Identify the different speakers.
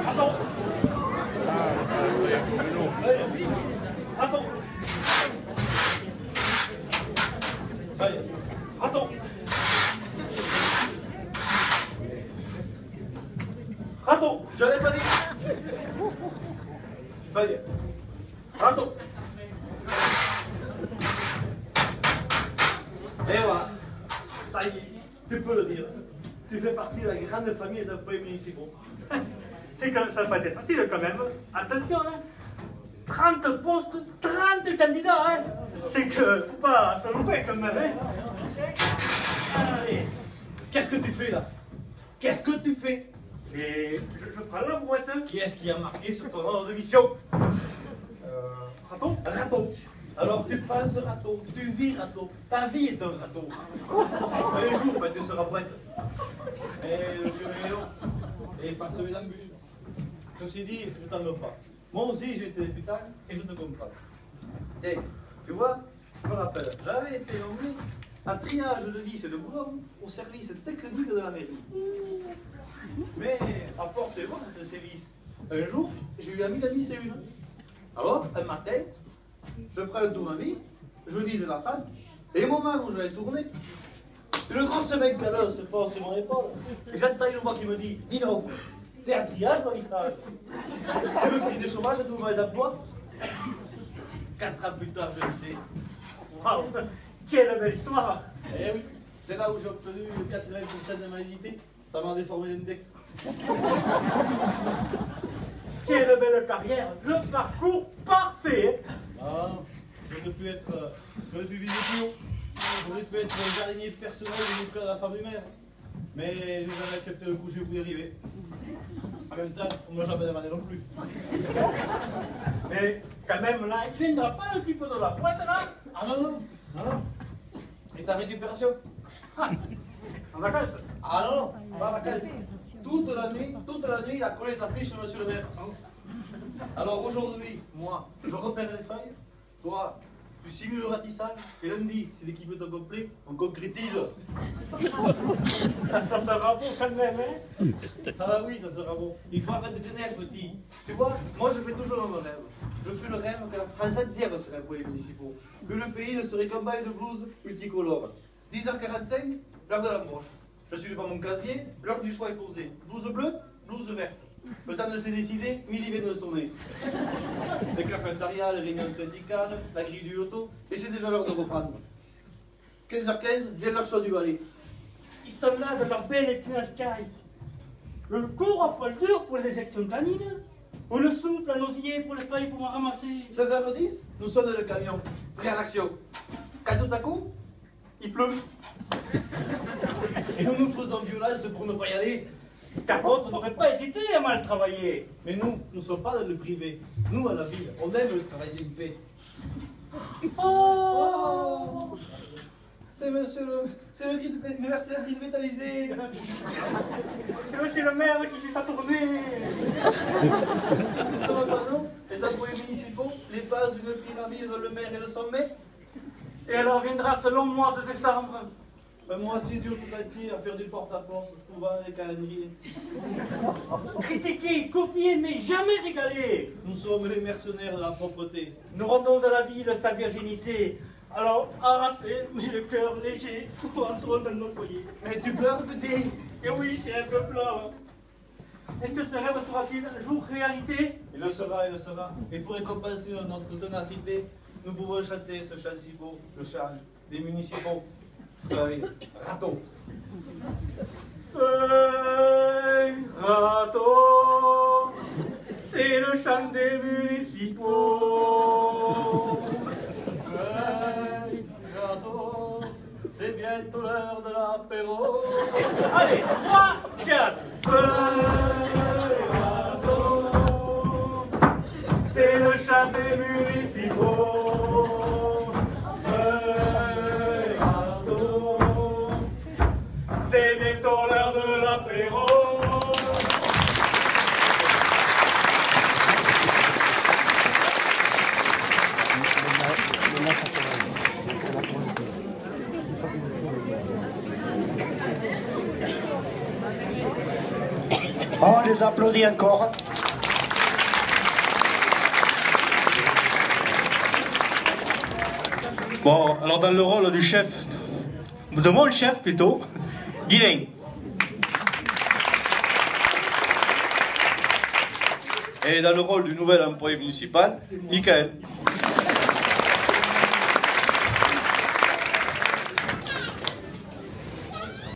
Speaker 1: Raton. Raton. Raton. Raton.
Speaker 2: Je l'ai pas dit. Feuille.
Speaker 1: Raton.
Speaker 2: Et voilà. Ça y est, tu peux le dire. Tu fais partie de la grande famille des employés municipaux.
Speaker 1: C'est que ça n'a pas été facile quand même. Attention, hein. 30 postes, 30 candidats, hein. C'est que faut pas se louper quand même, hein.
Speaker 2: Allez. Qu'est-ce que tu fais là? Qu'est-ce que tu fais?
Speaker 1: Et je prends la boîte.
Speaker 2: Qui est-ce qui a marqué sur ton ordre de mission?
Speaker 1: Raton.
Speaker 2: Raton. Alors tu passes raton, tu vis raton, ta vie est un raton. Un jour, ben, tu seras boîte. Et le jury est parsemé d'embûches. Ceci dit, je t'en veux pas. Moi aussi, j'ai été députant et je te comprends. Et, tu vois, je me rappelle, j'avais été nommé à triage de vis et de boulot au service technique de la mairie. Mais, à force et force de ces vis, un jour, j'ai eu ami de vis et une. Alors, un matin, je prends un tournevis, je vise la fan, et au moment où je vais tourner, le gros mec là se pose sur mon épaule, et j'entends une voix qui me dit, dis donc, t'es à triage, magistrage. Tu veux cri de chômage à tous les emplois? 4 ans plus tard, je le sais.
Speaker 1: Waouh, quelle belle histoire.
Speaker 2: Eh oui, c'est là où j'ai obtenu 80% de validité. Ça m'a déformé l'index.
Speaker 1: Quelle belle carrière, le parcours parfait.
Speaker 2: Ah, j'aurais pu viser plus haut. J'aurais pu être jardinier personnel de la femme du maire. Mais j'ai jamais accepté le coucher pour y arriver. En même temps, on ne m'a jamais demandé non plus.
Speaker 1: Mais quand même là, il ne viendra pas le type de la boîte là.
Speaker 2: Ah non, non, non, non. Et ta récupération?
Speaker 1: Ah, en vacances.
Speaker 2: Ah non, non, pas en vacances. Toute la nuit, il a collé sa fiche, monsieur le maire. Alors aujourd'hui, moi, je repère les feuilles. Toi, tu simules le ratissage. Et lundi, si l'équipe est au complet, on concrétise.
Speaker 1: Ça sera beau quand même, hein.
Speaker 2: Ah oui, ça sera bon. Il faut arrêter de t'énerver, petit. Tu vois, moi je fais toujours mon rêve. Je fais le rêve que la France entière serait employée municipaux. Que le pays ne serait qu'un bail de blouse multicolore. 10h45, l'heure de l'embauche. Je suis devant mon casier, l'heure du choix est posée. Blouse bleue, blouse verte. Le temps de se décider, midi vient de sonner. Les cafétérias, les réunions syndicales, la grille du loto, et c'est déjà l'heure de reprendre. 15h15, vient leur choix du balai.
Speaker 1: Ils sont là de leur belle étoile sky. Le cours à poil dur pour les élections canines. Ou le souple à l'osier pour les feuilles pour en ramasser.
Speaker 2: 16h10, nous sommes dans le camion, prêts à l'action. Quand tout à coup, il pleut. Et nous nous faisons violence pour ne pas y aller.
Speaker 1: Car d'autres n'auraient pas hésité à mal travailler.
Speaker 2: Mais nous ne sommes pas dans le privé. Nous, à la ville, on aime le travail bien fait.
Speaker 1: Oh,
Speaker 2: C'est le Mercedes qui se métallisé.
Speaker 1: c'est monsieur le maire qui fait sa tournée.
Speaker 2: Nous sommes pas nous, les employés municipaux, les bases d'une pyramide dans le maire et le sommet.
Speaker 1: Et alors viendra ce long mois de décembre.
Speaker 2: Un mois si dur tout entier à faire du porte-à-porte, trouvant les calendriers.
Speaker 1: Critiquer, copier, mais jamais égaler.
Speaker 2: Nous sommes les mercenaires de la propreté.
Speaker 1: Nous rendons à la ville sa virginité. Alors, harassé, mais le cœur léger, nous entrons dans nos foyers.
Speaker 2: Mais tu pleures, petit?
Speaker 1: Et oui, c'est un peu plein. Est-ce que ce rêve sera-t-il un jour réalité?
Speaker 2: Il le sera, il le sera. Et pour récompenser notre ténacité, nous pouvons chanter ce chant si beau, le chant des municipaux. Feuille, raton.
Speaker 1: Feuille, raton, c'est le chant des municipaux.
Speaker 2: Feuille, raton, c'est bientôt l'heure de l'apéro.
Speaker 1: Allez, 3, 4. Feuille, raton, c'est le chant des municipaux. C'est bientôt l'heure de l'apéro.
Speaker 3: On les applaudit encore.
Speaker 1: Bon, alors dans le rôle du chef, de mon chef plutôt, Guylain.
Speaker 2: Et dans le rôle du nouvel employé municipal, Michael.